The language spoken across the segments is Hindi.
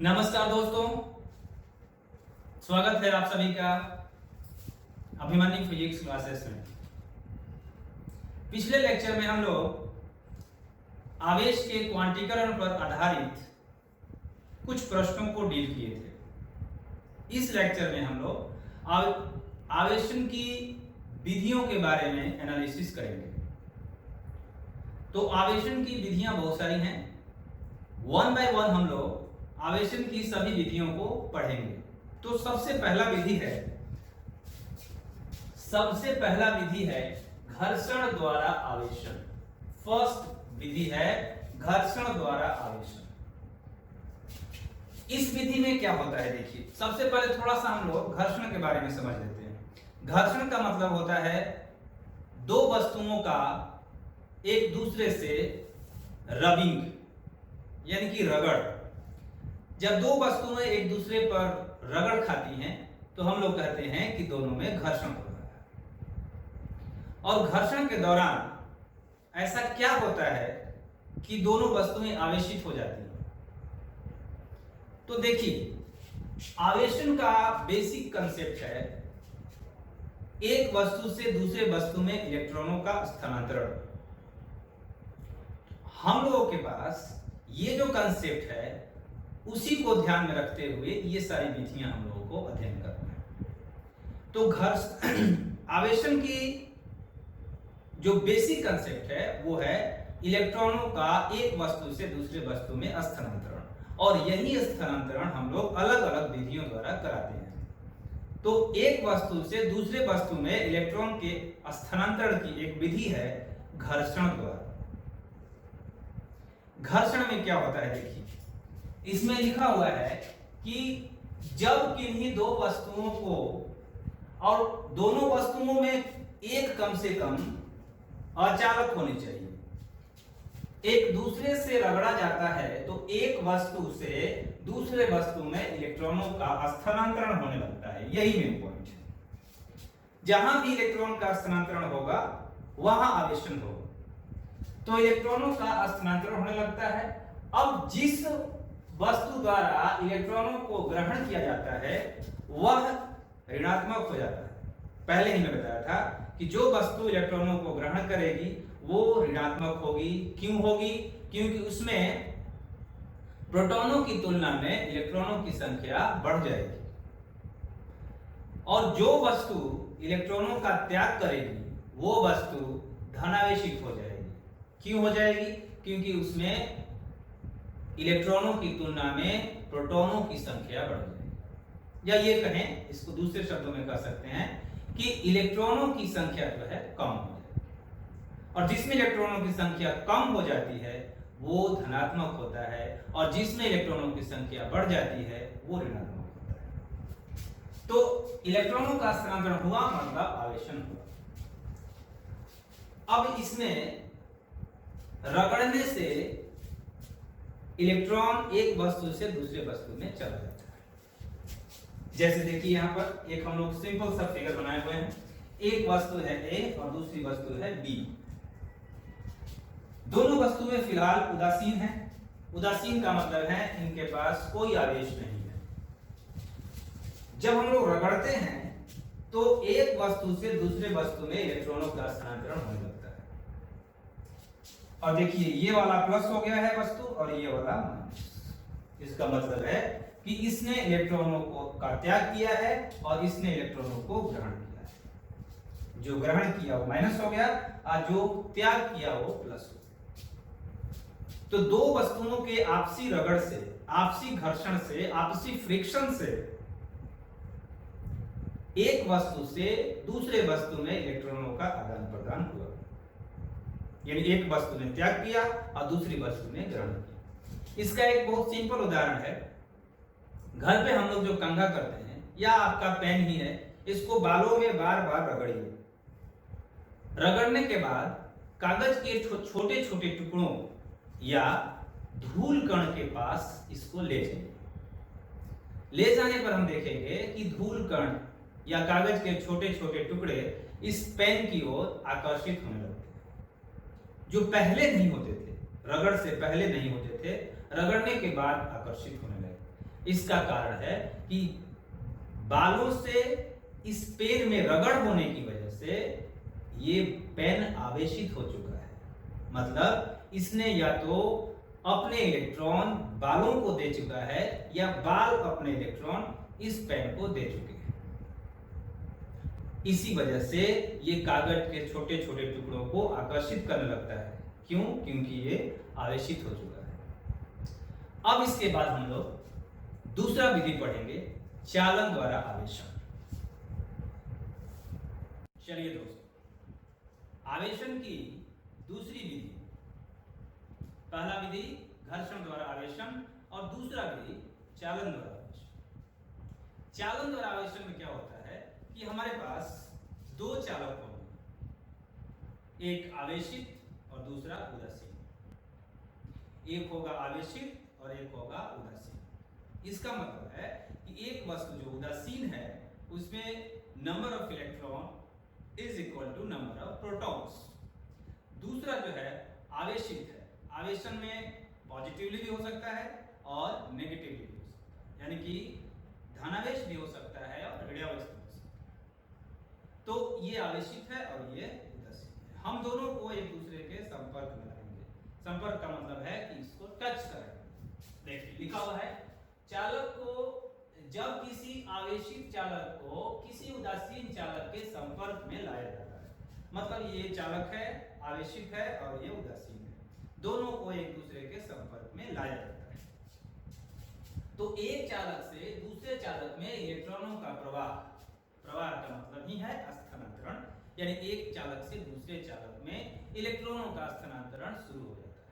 नमस्कार दोस्तों, स्वागत है आप सभी का अभिमन्यु फिजिक्स क्लासेस में। पिछले लेक्चर में हम लोग आवेश के क्वांटीकरण पर आधारित कुछ प्रश्नों को डील किए थे। इस लेक्चर में हम लोग आवेशन की विधियों के बारे में एनालिसिस करेंगे। तो आवेशन की विधियां बहुत सारी हैं। वन बाय वन हम लोग आवेशन की सभी विधियों को पढ़ेंगे। तो सबसे पहला विधि है घर्षण द्वारा आवेशन। फर्स्ट विधि है घर्षण द्वारा आवेशन। इस विधि में क्या होता है, देखिए सबसे पहले थोड़ा सा हम लोग घर्षण के बारे में समझ लेते हैं। घर्षण का मतलब होता है दो वस्तुओं का एक दूसरे से रबिंग यानी कि रगड़। जब दो वस्तुएं एक दूसरे पर रगड़ खाती हैं तो हम लोग कहते हैं कि दोनों में घर्षण हो रहा है। और घर्षण के दौरान ऐसा क्या होता है कि दोनों वस्तुएं आवेशित हो जाती हैं। तो देखिए आवेशन का बेसिक कंसेप्ट है एक वस्तु से दूसरे वस्तु में इलेक्ट्रॉनों का स्थानांतरण। हम लोगों के पास ये जो कंसेप्ट है उसी को ध्यान में रखते हुए ये सारी विधियां हम लोगों को अध्ययन करना है। तो आवेशन की जो बेसिक कंसेप्ट है वो है इलेक्ट्रॉनों का एक वस्तु से दूसरे वस्तु में स्थानांतरण, और यही स्थानांतरण हम लोग अलग अलग विधियों द्वारा कराते हैं। तो एक वस्तु से दूसरे वस्तु में इलेक्ट्रॉन के स्थानांतरण की एक विधि है घर्षण द्वारा। घर्षण में क्या होता है, देखिए इसमें लिखा हुआ है कि जब किन्हीं दो वस्तुओं को और दोनों वस्तुओं में एक कम से कम अचालक होनी चाहिए, एक दूसरे से रगड़ा जाता है तो एक वस्तु से दूसरे वस्तु में इलेक्ट्रॉनों का स्थानांतरण होने लगता है। यही मेन पॉइंट है। जहां भी इलेक्ट्रॉन का स्थानांतरण होगा वहां आवेशन होगा, तो इलेक्ट्रॉनों का स्थानांतरण होने लगता है। अब जिस वस्तु द्वारा इलेक्ट्रॉनों को ग्रहण किया जाता है वह ऋणात्मक हो जाता है। पहले ही मैं बताया था कि जो वस्तु इलेक्ट्रॉनों को ग्रहण करेगी वो ऋणात्मक होगी। क्यों होगी? क्योंकि उसमें प्रोटॉनों की तुलना में इलेक्ट्रॉनों की संख्या बढ़ जाएगी, और जो वस्तु इलेक्ट्रॉनों का त्याग करेगी वो वस्तु धनावेशित हो जाएगी। क्यों हो जाएगी? क्योंकि उसमें इलेक्ट्रॉनों की तुलना में प्रोटॉनों की संख्या बढ़ जाएगी। या ये कहें, इसको दूसरे शब्दों में कह सकते हैं कि इलेक्ट्रॉनों की संख्या जो है कम हो जाएगी, और जिसमें इलेक्ट्रॉनों की संख्या कम हो जाती है वो धनात्मक होता है, और जिसमें इलेक्ट्रॉनों की संख्या बढ़ जाती है वो ऋणात्मक होता है। तो इलेक्ट्रॉनों का स्थानांतरण हुआ मतलब आवेशन हुआ। अब इसमें रगड़ने से इलेक्ट्रॉन एक वस्तु से दूसरे वस्तु में चला जाता है। जैसे देखिए यहां पर एक हम लोग सिंपल सा फिगर बनाए हुए हैं। एक वस्तु है ए और दूसरी वस्तु है बी। दोनों वस्तुएं फिलहाल उदासीन हैं। उदासीन का मतलब है इनके पास कोई आवेश नहीं है। जब हम लोग रगड़ते हैं तो एक वस्तु से दूसरे वस्तु में इलेक्ट्रॉनों का स्थानांतरण होने लगता है। और देखिए ये वाला प्लस हो गया है वस्तु और ये वाला माइनस। इसका मतलब है कि इसने इलेक्ट्रॉनों को का त्याग किया है और इसने इलेक्ट्रॉनों को ग्रहण किया है। जो ग्रहण किया वो माइनस हो गया और जो त्याग किया वो प्लस हो गया। तो दो वस्तुओं के आपसी रगड़ से, आपसी घर्षण से, आपसी फ्रिक्शन से एक वस्तु से दूसरे वस्तु में इलेक्ट्रॉनों का आदान प्रदान हुआ। यानी एक वस्तु ने त्याग किया और दूसरी वस्तु ने ग्रहण किया। इसका एक बहुत सिंपल उदाहरण है। घर पे हम लोग जो कंघा करते हैं या आपका पेन ही है, इसको बालों में बार बार रगड़िए। रगड़ने के बाद कागज के छोटे छोटे टुकड़ों या धूल कण के पास इसको ले जाइए। ले जाने पर हम देखेंगे कि धूल कण या कागज के छोटे छोटे टुकड़े इस पेन की ओर आकर्षित होने लगते हैं, जो पहले नहीं होते थे। रगड़ से पहले नहीं होते थे, रगड़ने के बाद आकर्षित होने लगे। इसका कारण है कि बालों से इस पेन में रगड़ होने की वजह से ये पेन आवेशित हो चुका है। मतलब इसने या तो अपने इलेक्ट्रॉन बालों को दे चुका है या बाल अपने इलेक्ट्रॉन इस पेन को दे चुके हैं। इसी वजह से ये कागज के छोटे छोटे टुकड़ों को आकर्षित करने लगता है। क्यों? क्योंकि ये आवेशित हो चुका है। अब इसके बाद हम लोग दूसरा विधि पढ़ेंगे, चालन द्वारा आवेशन। चलिए दोस्तों, आवेशन की दूसरी विधि, पहला विधि घर्षण द्वारा आवेशन और दूसरा विधि चालन द्वारा आवेशन। चालन द्वारा आवेशन में क्या होता है कि हमारे पास दो चालक होंगे, एक आवेशित और दूसरा उदासीन। एक होगा आवेशित और एक होगा उदासीन। इसका मतलब है कि एक वस्तु जो उदासीन है उसमें number of electron is equal to number of protons. दूसरा जो है आवेशित है, आवेशन में पॉजिटिवली भी हो सकता है और नेगेटिवली भी हो सकता है, यानी कि धनावेश भी हो सकता है और ऋणावेश भी हो सकता है। तो ये आवेशित है और ये उदासीन है। हम दोनों को एक दूसरे के संपर्क में लाएंगे। संपर्क का मतलब है कि इसको टच करेंगे। देखिए लिखा हुआ है, चालक को जब किसी आवेशित चालक को किसी उदासीन चालक के संपर्क में लाया जाता है, मतलब ये चालक है, आवेशित है और ये उदासीन है, दोनों को एक दूसरे के संपर्क में लाया जाता है। तो एक चालक से दूसरे चालक में इलेक्ट्रॉनों का प्रवाह, प्रवाह का मतलब ही है स्थानांतरण, यानी एक चालक से दूसरे चालक में इलेक्ट्रॉनों का स्थानांतरण शुरू हो जाता है।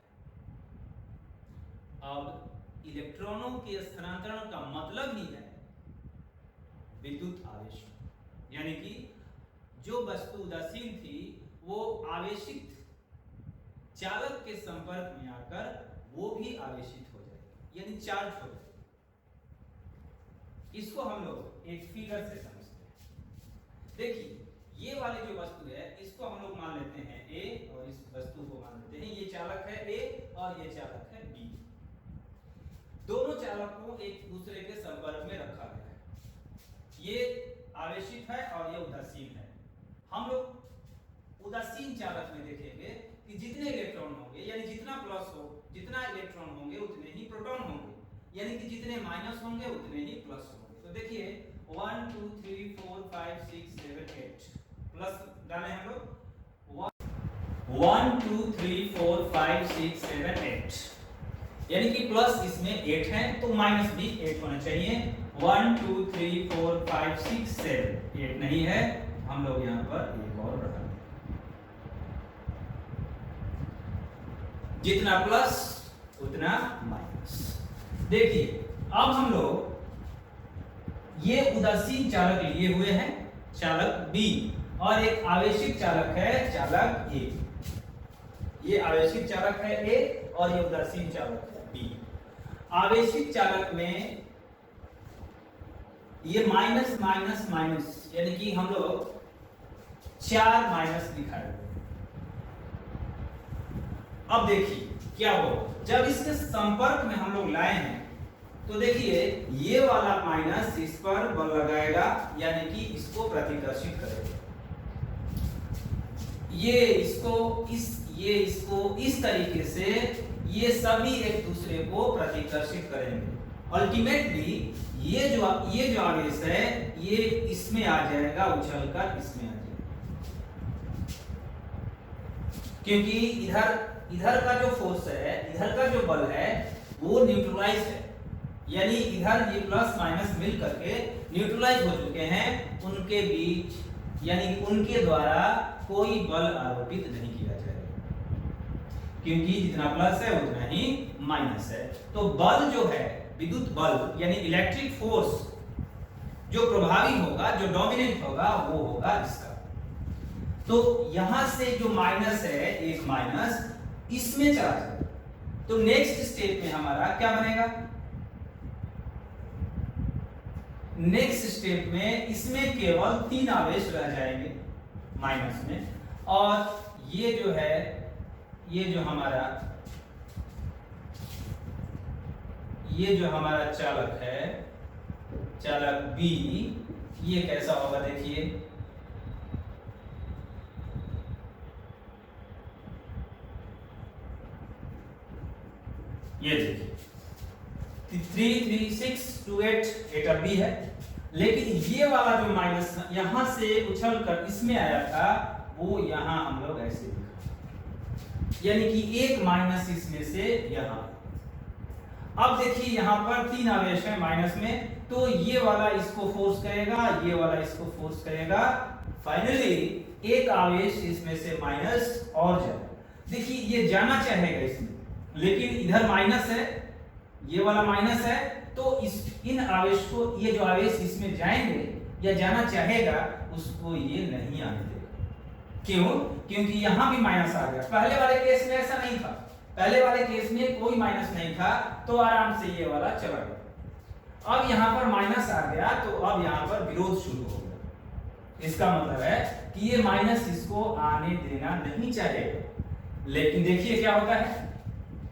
अब इलेक्ट्रॉनों के स्थानांतरण का मतलब ही है विद्युत आवेशन, यानी कि जो वस्तु उदासीन थी वो आवेशित चालक के संपर्क में आकर वो भी आवेशित हो जाएगी, यानी चार्ज हो जाएगी। इसको हम लोग एक फिगर से समझते हैं। देखिए ये वाली जो वस्तु है इसको हम लोग मान लेते हैं ए और इस वस्तु को मान लेते हैं, ये चालक है ए और ये चालक है बी। दोनों चालकों को एक दूसरे के संपर्क में रखा गया है। ये आवेशित है और ये उदासीन है। हम लोग उदासीन चालक में देखेंगे कि जितने इलेक्ट्रॉन होंगे, यानी जितना प्लस हो, जितना इलेक्ट्रॉन होंगे उतने ही प्रोटॉन होंगे, यानी कि जितने माइनस होंगे उतने ही प्लस होंगे। तो देखिए 1 2 3 4 5 6 7 8 प्लस डालें हम लोग 1 2 3 4 5 6 7 8, यानी कि प्लस इसमें 8 है तो माइनस भी 8 होना चाहिए। 1 2 3 4 5 6 7 8 नहीं है, हम लोग यहाँ पर एक और बढ़ा, जितना प्लस उतना माइनस। देखिए अब हम लोग ये उदासीन चालक लिए हुए हैं, चालक बी, और एक आवेशित चालक है चालक ए। ये आवेशित चालक है ए और ये उदासीन चालक है बी। आवेशित चालक में ये माइनस माइनस माइनस, यानी कि हम लोग 4 माइनस दिखाए। अब देखिए क्या हो, जब इसके संपर्क में हम लोग लाए हैं तो देखिए ये वाला माइनस इस पर बल लगाएगा, यानी कि इसको प्रतिकर्षित करेगा। ये इसको इस तरीके से ये सभी एक दूसरे को प्रतिकर्षित करेंगे। अल्टीमेटली ये जो आवेश है ये इसमें आ जाएगा, उछलकर इसमें आ जाएगा, क्योंकि इधर का जो फोर्स है, इधर का जो बल है वो न्यूट्रलाइज है, यानी इधर ये प्लस माइनस मिल करके न्यूट्रलाइज हो चुके हैं, उनके बीच, यानी उनके द्वारा कोई बल आरोपित नहीं किया जाएगा, क्योंकि जितना प्लस है उतना ही माइनस है। तो बल जो है, विद्युत बल यानी इलेक्ट्रिक फोर्स जो प्रभावी होगा, जो डोमिनेंट होगा, वो होगा इसका। तो यहां से जो माइनस है, एक माइनस इसमें चला जाएगा, तो नेक्स्ट स्टेप में हमारा क्या बनेगा? नेक्स्ट स्टेप में इसमें केवल 3 आवेश रह जाएंगे माइनस में, और ये जो है, ये जो हमारा ये जो हमारा चालक है, चालक बी, ये कैसा होगा देखिए, ये देखिए 3 3 6 2 8 8 बी है। लेकिन ये वाला जो माइनस यहां से उछल कर इसमें आया था, वो यहां हम लोग ऐसे लिखा, यानी कि एक माइनस इसमें से यहां। अब देखिए यहां पर 3 आवेश है माइनस में, तो ये वाला इसको फोर्स करेगा, ये वाला इसको फोर्स करेगा, फाइनली एक आवेश इसमें से माइनस और जाएगा। देखिए ये जाना चाहेगा इसमें, लेकिन इधर माइनस है, ये वाला माइनस है, तो इन आवेश को, ये जो आवेश इसमें जाएंगे या जाना चाहेगा, उसको ये नहीं आने देगा। क्यों? क्योंकि यहां भी माइनस आ गया। पहले वाले केस में ऐसा नहीं था, पहले वाले केस में कोई माइनस नहीं था, तो आराम से ये वाला चला गया। अब यहां पर माइनस आ गया, तो अब यहां पर विरोध शुरू हो गया। इसका मतलब है कि ये माइनस इसको आने देना नहीं चाहेगा। लेकिन देखिए क्या होता है,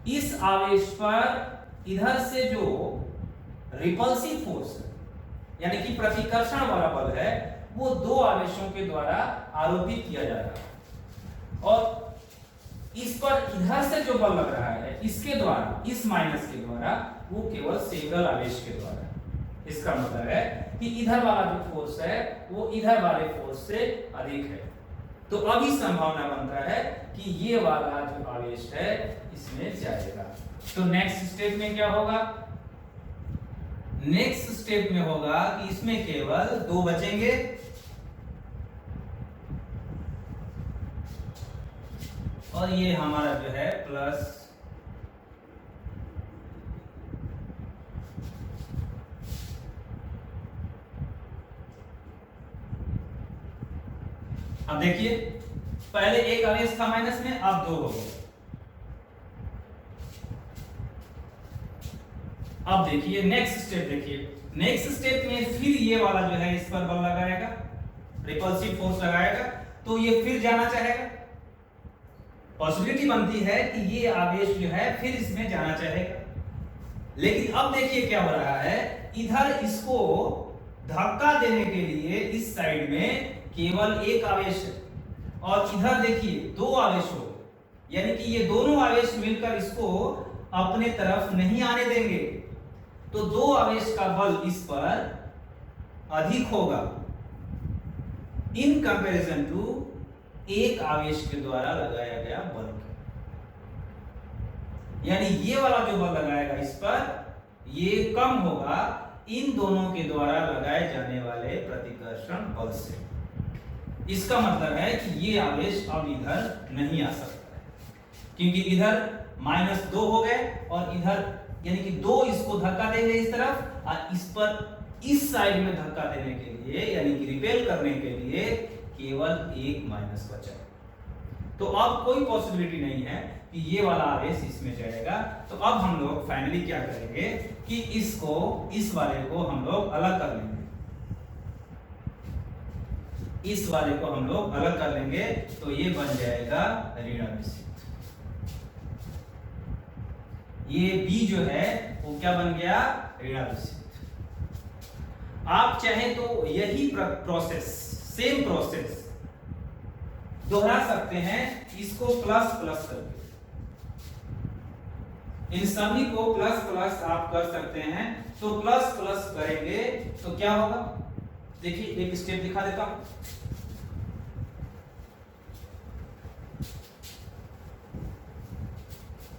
इस आवेश पर इधर से जो रिपल्सिव फोर्स है, यानी कि प्रतिकर्षण वाला बल है, वो दो आवेशों के द्वारा आरोपित किया जा रहा है, और इस पर इधर से जो बल लग रहा है इसके द्वारा, इस माइनस के द्वारा, वो केवल सिंगल आवेश के द्वारा। इसका मतलब है कि इधर वाला जो फोर्स है वो इधर वाले फोर्स से अधिक है। तो अभी संभावना बनता है कि ये वाला जो आवेश है इसमें जाएगा। तो नेक्स्ट स्टेप में क्या होगा? नेक्स्ट स्टेप में होगा कि इसमें केवल 2 बचेंगे, और ये हमारा जो है प्लस, अब देखिए पहले एक आवेश था माइनस में, अब 2 हो गए। अब देखिए नेक्स्ट स्टेप, देखिए नेक्स्ट स्टेप में फिर ये वाला जो है इस पर बल लगाएगा, रिपल्सिव फोर्स लगाएगा, तो ये फिर जाना चाहेगा। पॉसिबिलिटी बनती है कि ये आवेश जो है फिर इसमें जाना चाहेगा। लेकिन अब देखिए क्या हो रहा है, इधर इसको धक्का देने के लिए इस साइड में केवल एक आवेश है, और इधर देखिए 2 आवेश हो, यानी कि ये दोनों आवेश मिलकर इसको अपने तरफ नहीं आने देंगे। तो 2 आवेश का बल इस पर अधिक होगा इन कंपैरिजन टू एक आवेश के द्वारा लगाया गया बल। यानी ये वाला जो बल लगाएगा इस पर, ये कम होगा इन दोनों के द्वारा लगाए जाने वाले प्रतिकर्षण बल से। इसका मतलब है कि ये आवेश अब इधर नहीं आ सकता है, क्योंकि इधर -2 हो गए, और इधर यानी कि 2 इसको धक्का देंगे इस तरफ, और इस पर इस साइड में धक्का देने के लिए, यानी कि रिपेल करने के लिए केवल एक माइनस बचा। तो अब कोई पॉसिबिलिटी नहीं है कि ये वाला आवेश इसमें जाएगा। तो अब हम लोग फाइनली क्या करेंगे कि इसको, इस वाले को हम लोग अलग कर लेंगे, इस वाले को हम लोग अलग कर लेंगे, तो ये बन जाएगा ऋणाभिषिक्त। ये B जो है वो क्या बन गया? ऋणाभिषिक्त। आप चाहे तो यही प्रोसेस, सेम प्रोसेस दोहरा सकते हैं, इसको प्लस प्लस करके, इन सभी को प्लस प्लस आप कर सकते हैं। तो प्लस प्लस करेंगे तो क्या होगा, देखिए एक स्टेप दिखा देता हूं।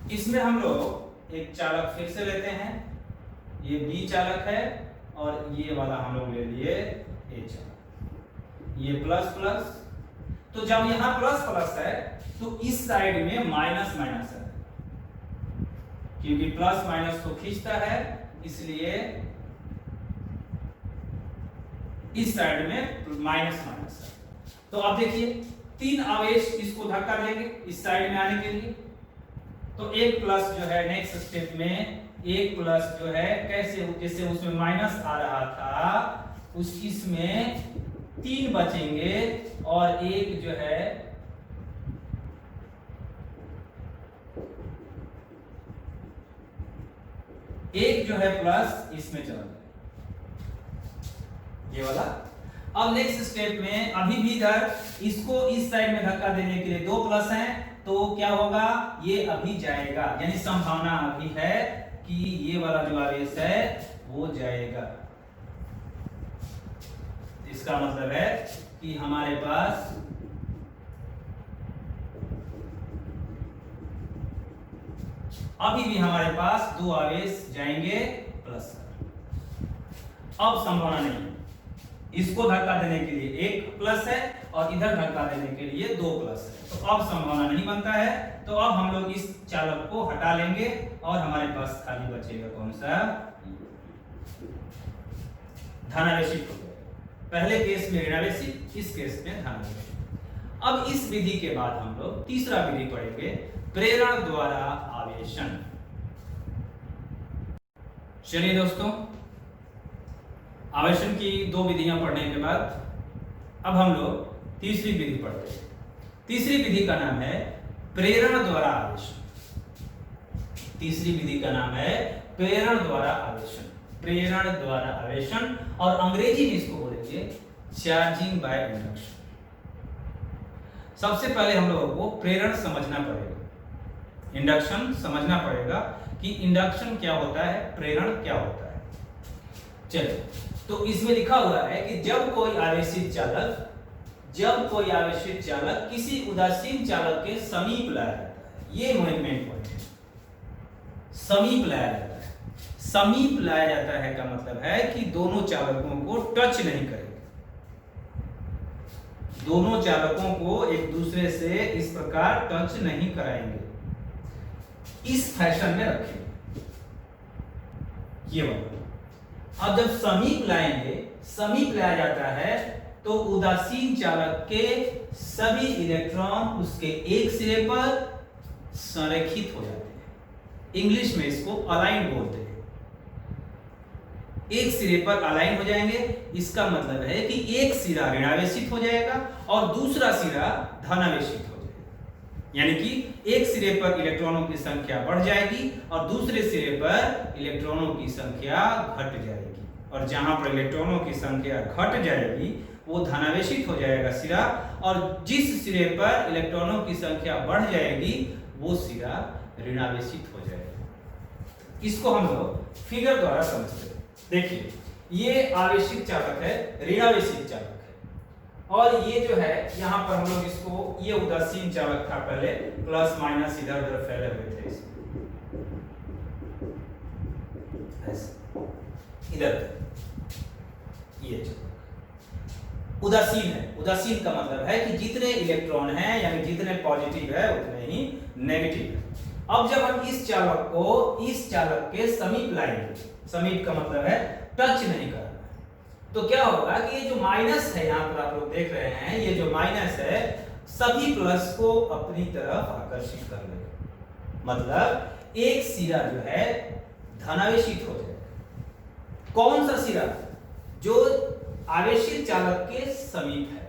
इसमें हम लोग एक चालक फिर से लेते हैं, ये B चालक है, और ये वाला हम लोग ले लिए A चालक, ये प्लस प्लस। तो जब यहां प्लस प्लस है तो इस साइड में माइनस माइनस है, क्योंकि प्लस माइनस को खींचता है, इसलिए इस साइड में माइनस माइनस है। तो अब देखिए 3 आवेश इसको धक्का देंगे इस साइड में आने के लिए, तो एक प्लस जो है नेक्स्ट स्टेप में, एक प्लस जो है कैसे, जैसे उसमें माइनस आ रहा था, उस इसमें 3 बचेंगे, और एक जो है एक जो है प्लस इसमें चला जाएगा, ये वाला। अब नेक्स्ट स्टेप में अभी भी इधर इसको इस साइड में धक्का देने के लिए दो प्लस हैं, तो क्या होगा, ये अभी जाएगा, यानी संभावना अभी है कि ये वाला जो आवेश है वो जाएगा। इसका मतलब है कि हमारे पास अभी भी हमारे पास दो आवेश जाएंगे प्लस। अब संभावना नहीं है, इसको धक्का देने के लिए एक प्लस है और इधर धक्का देने के लिए दो प्लस है, तो अब संभावना नहीं बनता है। तो अब हम लोग इस चालक को हटा लेंगे और हमारे पास खाली बचेगा कौन सा, धनावेशित हो गया। पहले केस में ऋणावेशित, इस केस में धनावेशित। अब इस विधि के बाद हम लोग तीसरा विधि पढ़ेंगे, प्रेरण द्वारा आवेशन। चलिए दोस्तों, आवेशन की दो विधियां पढ़ने के बाद अब हम लोग तीसरी विधि पढ़ते हैं। तीसरी विधि का नाम है प्रेरण द्वारा आवेशन। तीसरी विधि का नाम है प्रेरण द्वारा आवेशन, प्रेरण द्वारा आवेशन, और अंग्रेजी में इसको बोलेंगे चार्जिंग बाय इंडक्शन। सबसे पहले हम लोगों को प्रेरण समझना पड़ेगा, इंडक्शन समझना पड़ेगा कि इंडक्शन क्या होता है, प्रेरण क्या होता है। चलिए, तो इसमें लिखा हुआ है कि जब कोई आवेशित चालक किसी उदासीन चालक के समीप लाया जाता है, ये मेन पॉइंट है, समीप लाया जाता है। समीप लाया जाता है का मतलब है कि दोनों चालकों को टच नहीं करेगा, दोनों चालकों को एक दूसरे से इस प्रकार टच नहीं कराएंगे, इस फैशन में रखेंगे ये वाला। अब जब समीप लाएंगे, समीप लाया जाता है तो उदासीन चालक के सभी इलेक्ट्रॉन उसके एक सिरे पर संरेखित हो जाते हैं। इंग्लिश में इसको अलाइन बोलते हैं, एक सिरे पर अलाइन हो जाएंगे। इसका मतलब है कि एक सिरा ऋणावेशित हो जाएगा और दूसरा सिरा धनावेशित हो जाएगा, यानी कि एक सिरे पर इलेक्ट्रॉनों की संख्या बढ़ जाएगी और दूसरे सिरे पर इलेक्ट्रॉनों की संख्या घट जाएगी, और जहां पर इलेक्ट्रॉनों की संख्या घट जाएगी वो धनावेशित हो जाएगा सिरा, और जिस सिरे पर इलेक्ट्रॉनों की संख्या बढ़ जाएगी वो सिरा ऋणावेशित हो जाएगा। इसको हम लोग फिगर द्वारा समझते हैं। देखिए, ये आवेशित चालक है, ऋणावेशित चालक है, और ये जो है यहां पर हम लोग इसको, ये उदासीन चालक था पहले, प्लस माइनस इधर उधर फैले हुए थे इधर, ये चालक उदासीन है। उदासीन का मतलब है कि जितने इलेक्ट्रॉन हैं, यानी जितने पॉजिटिव है उतने ही नेगेटिव है। अब जब हम इस चालक को इस चालक के समीप लाएंगे, समीप का मतलब है टच नहीं करना, तो क्या होगा कि ये जो माइनस है यहां पर आप लोग देख रहे हैं, ये जो माइनस है सभी प्लस को अपनी तरफ आकर्षित कर लेगा, मतलब एक सिरा जो है धनावेशित हो जाएगा। कौन सा सिरा? जो आवेशित चालक के समीप है,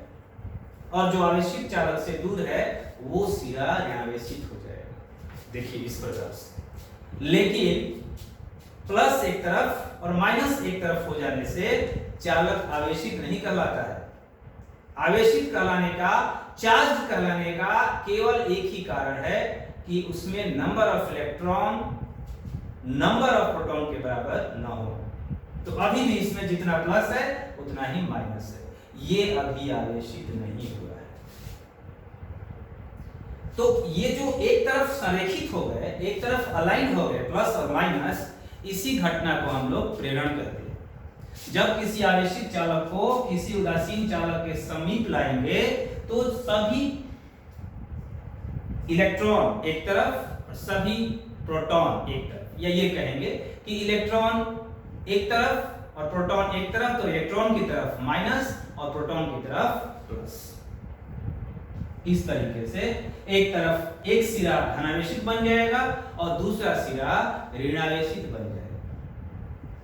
और जो आवेशित चालक से दूर है वो सिरा ऋणावेशित हो जाएगा। देखिए इस प्रकार से। लेकिन प्लस एक तरफ और माइनस एक तरफ हो जाने से चालक आवेशित नहीं कहलाता है। आवेशित कहलाने का, चार्ज कहलाने का केवल एक ही कारण है कि उसमें number of electron number of proton के बराबर न हो। तो अभी भी इसमें जितना प्लस है उतना ही माइनस है, ये अभी आवेशित नहीं हुआ है। तो ये जो एक तरफ संरेखित हो गए, एक तरफ अलाइन हो गए प्लस और माइनस, इसी घटना को हम लोग प्रेरण कहते हैं। जब किसी आवेशित चालक को किसी उदासीन चालक के समीप लाएंगे तो सभी इलेक्ट्रॉन एक तरफ और सभी प्रोटॉन एक तरफ, या ये कहेंगे कि इलेक्ट्रॉन एक तरफ और प्रोटॉन एक तरफ, तो इलेक्ट्रॉन की तरफ माइनस और प्रोटॉन की तरफ प्लस। इस तरीके से एक तरफ एक सिरा धनावेशित बन जाएगा और दूसरा सिरा ऋणावेशित बन जाएगा।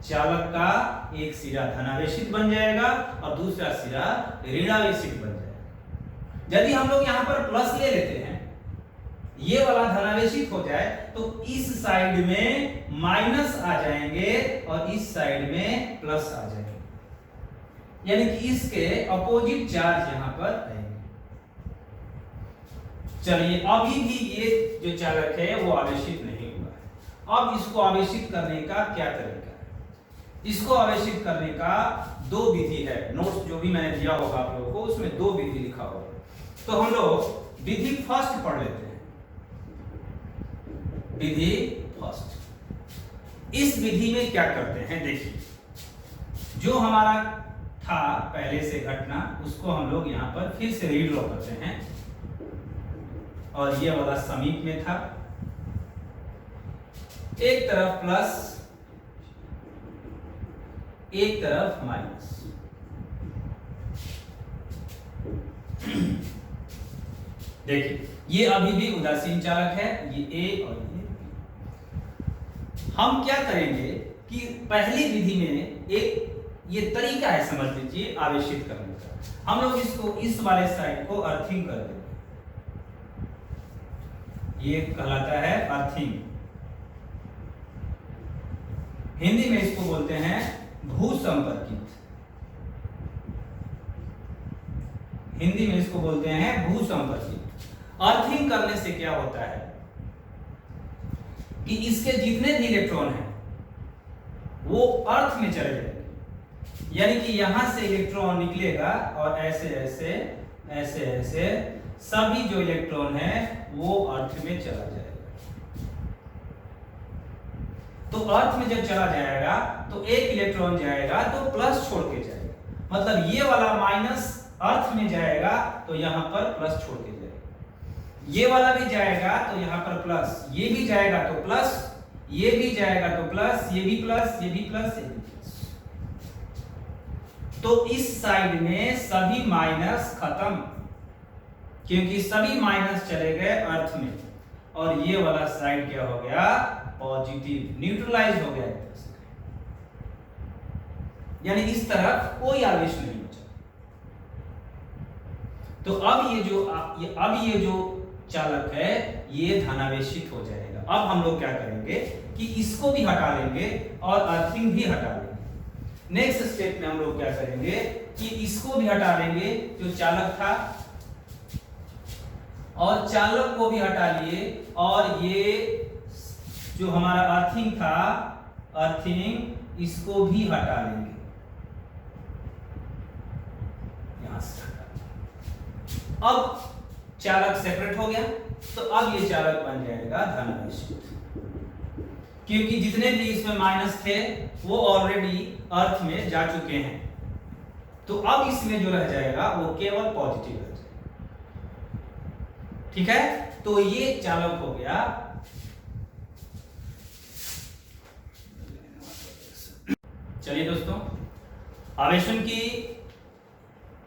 चालक का एक सिरा धनावेशित बन जाएगा और दूसरा सिरा ऋणावेशित बन जाएगा। यदि हम लोग यहां पर प्लस ले लेते हैं ये वाला धनावेशित हो जाए तो इस साइड में माइनस आ जाएंगे और इस साइड में प्लस आ जाएंगे, यानी कि इसके अपोजिट चार्ज यहां पर आएंगे। चलिए अभी भी ये जो चालक है वो आवेशित नहीं हुआ है। अब इसको आवेशित करने का क्या तरीका है? इसको आवेशित करने का दो विधि है। नोट्स जो भी मैंने दिया होगा आप लोगों को उसमें दो विधि लिखा होगा, तो हम लोग विधि फर्स्ट पढ़ लेते हैं। विधि फर्स्ट, इस विधि में क्या करते हैं देखिए, जो हमारा था पहले से घटना उसको हम लोग यहां पर फिर से रीड्रॉ करते हैं, और ये वाला समीप में था, एक तरफ प्लस एक तरफ माइनस। देखिए ये अभी भी उदासीन चालक है, ये ए और ये बी। हम क्या करेंगे कि पहली विधि में एक ये तरीका है समझ लीजिए आवेशित करने का। हम लोग इसको इस वाले साइड को अर्थिंग कर देंगे, ये कहलाता है अर्थिंग। हिंदी में इसको बोलते हैं भूसंपर्कित, हिंदी में इसको बोलते हैं भूसंपर्कित। अर्थिंग करने से क्या होता है कि इसके जितने भी इलेक्ट्रॉन हैं वो अर्थ में चले जाएंगे, यानी कि यहां से इलेक्ट्रॉन निकलेगा और ऐसे ऐसे ऐसे ऐसे सभी जो इलेक्ट्रॉन है वो अर्थ में चला जाएगा। तो अर्थ में जब चला जाएगा तो एक इलेक्ट्रॉन जाएगा तो प्लस छोड़ के जाएगा, मतलब ये वाला माइनस अर्थ में जाएगा तो यहां पर प्लस छोड़ के जाएगा, ये वाला भी जाएगा तो यहां पर प्लस, ये भी जाएगा तो प्लस, ये भी जाएगा तो प्लस, ये भी प्लस, ये भी प्लस, ये भी प्लस। तो इस साइड में सभी माइनस खत्म, क्योंकि सभी माइनस चले गए अर्थ में, और ये वाला साइड क्या हो गया पॉजिटिव, न्यूट्रलाइज हो गया, यानी इस तरफ कोई आवेश नहीं बचा। तो अब ये जो चालक है ये धनावेशित हो जाएगा। अब हम लोग क्या करेंगे कि इसको भी हटा लेंगे और अर्थिंग भी हटा लेंगे। नेक्स्ट स्टेप में हम लोग क्या करेंगे कि इसको भी हटा लेंगे जो चालक था, और चालक को भी हटा लिए, और ये जो हमारा अर्थिंग था, अर्थिंग इसको भी हटा लेंगे, यहां से हटा। अब चालक सेपरेट हो गया, तो अब ये चालक बन जाएगा धनावेशित, क्योंकि जितने भी इसमें माइनस थे वो ऑलरेडी अर्थ में जा चुके हैं। तो अब इसमें जो रह जाएगा वो केवल पॉजिटिव रह जाएगा। ठीक है, तो ये चालक हो गया। चलिए दोस्तों, आवेशन की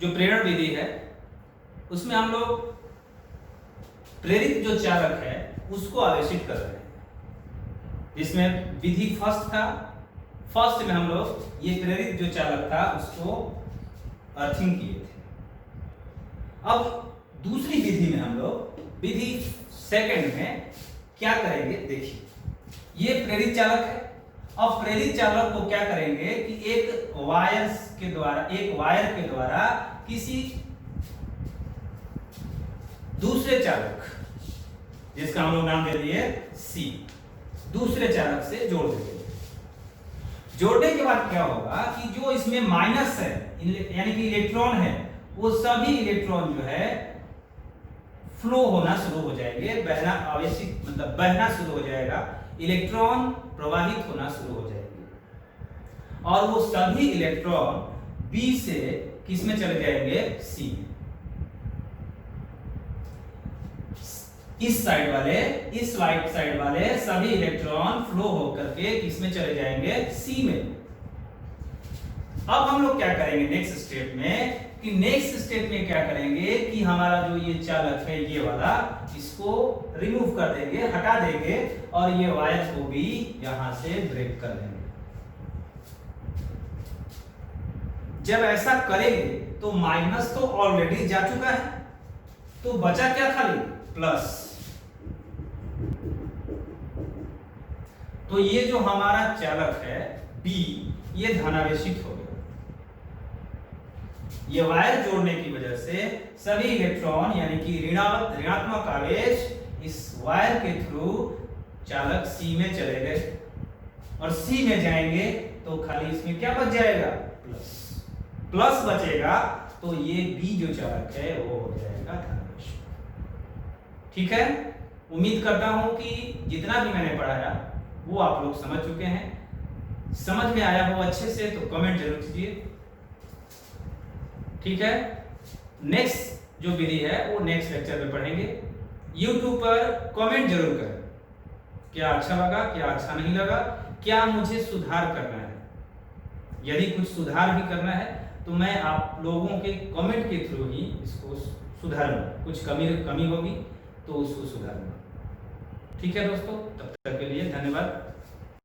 जो प्रेरण विधि है उसमें हम लोग प्रेरित जो चालक है उसको आवेशित कर रहे हैं। इसमें विधि फर्स्ट था, फर्स्ट में हम लोग ये प्रेरित जो चालक था उसको अर्थिंग किए थे। अब दूसरी विधि में हम लोग विधि सेकंड में क्या करेंगे देखिए, ये प्रेरित चालक है। अब प्रेरित चालक को क्या करेंगे कि एक वायर के द्वारा किसी दूसरे चालक, जिसका हम लोग नाम दे दिए सी, दूसरे चालक से जोड़ देंगे। जोड़ने के बाद क्या होगा कि जो इसमें माइनस है यानी कि इलेक्ट्रॉन है, वो सभी इलेक्ट्रॉन जो है फ्लो होना शुरू हो जाएंगे, बहना आवेशित मतलब बहना शुरू हो जाएगा, इलेक्ट्रॉन प्रवाहित होना शुरू हो जाएंगे, और वो सभी इलेक्ट्रॉन बी से किस में चले जाएंगे सी। इस साइड वाले, इस राइट साइड वाले सभी इलेक्ट्रॉन फ्लो होकर के किस में चले जाएंगे सी में। अब हम लोग क्या करेंगे नेक्स्ट स्टेप में कि नेक्स्ट स्टेप में क्या करेंगे कि हमारा जो ये चालक है ये वाला, इसको रिमूव कर देंगे, हटा देंगे, और ये वायर को भी यहां से ब्रेक कर देंगे। जब ऐसा करेंगे तो माइनस तो ऑलरेडी जा चुका है, तो बचा क्या खाली प्लस। तो ये जो हमारा चालक है B, ये धनावेशित हो गया। ये वायर जोड़ने की वजह से सभी इलेक्ट्रॉन यानी कि ऋणात्मक आवेश इस वायर के थ्रू चालक C में चले गए, और C में जाएंगे तो खाली इसमें क्या बच जाएगा, प्लस। प्लस बचेगा तो ये B जो चालक है वो हो जाएगा धनावेशित। ठीक है, उम्मीद करता हूं कि जितना भी मैंने पढ़ाया वो आप लोग समझ चुके हैं। समझ में आया हो अच्छे से तो कमेंट जरूर कीजिए। ठीक है, नेक्स्ट जो विधि है वो नेक्स्ट लेक्चर में पढ़ेंगे। YouTube पर कमेंट जरूर करें, क्या अच्छा लगा, क्या अच्छा नहीं लगा, क्या मुझे सुधार करना है। यदि कुछ सुधार भी करना है तो मैं आप लोगों के कमेंट के थ्रू ही इसको सुधारूंगा। कुछ कमी होगी तो उसको सुधारूंगा। ठीक है दोस्तों, तब तक के लिए धन्यवाद।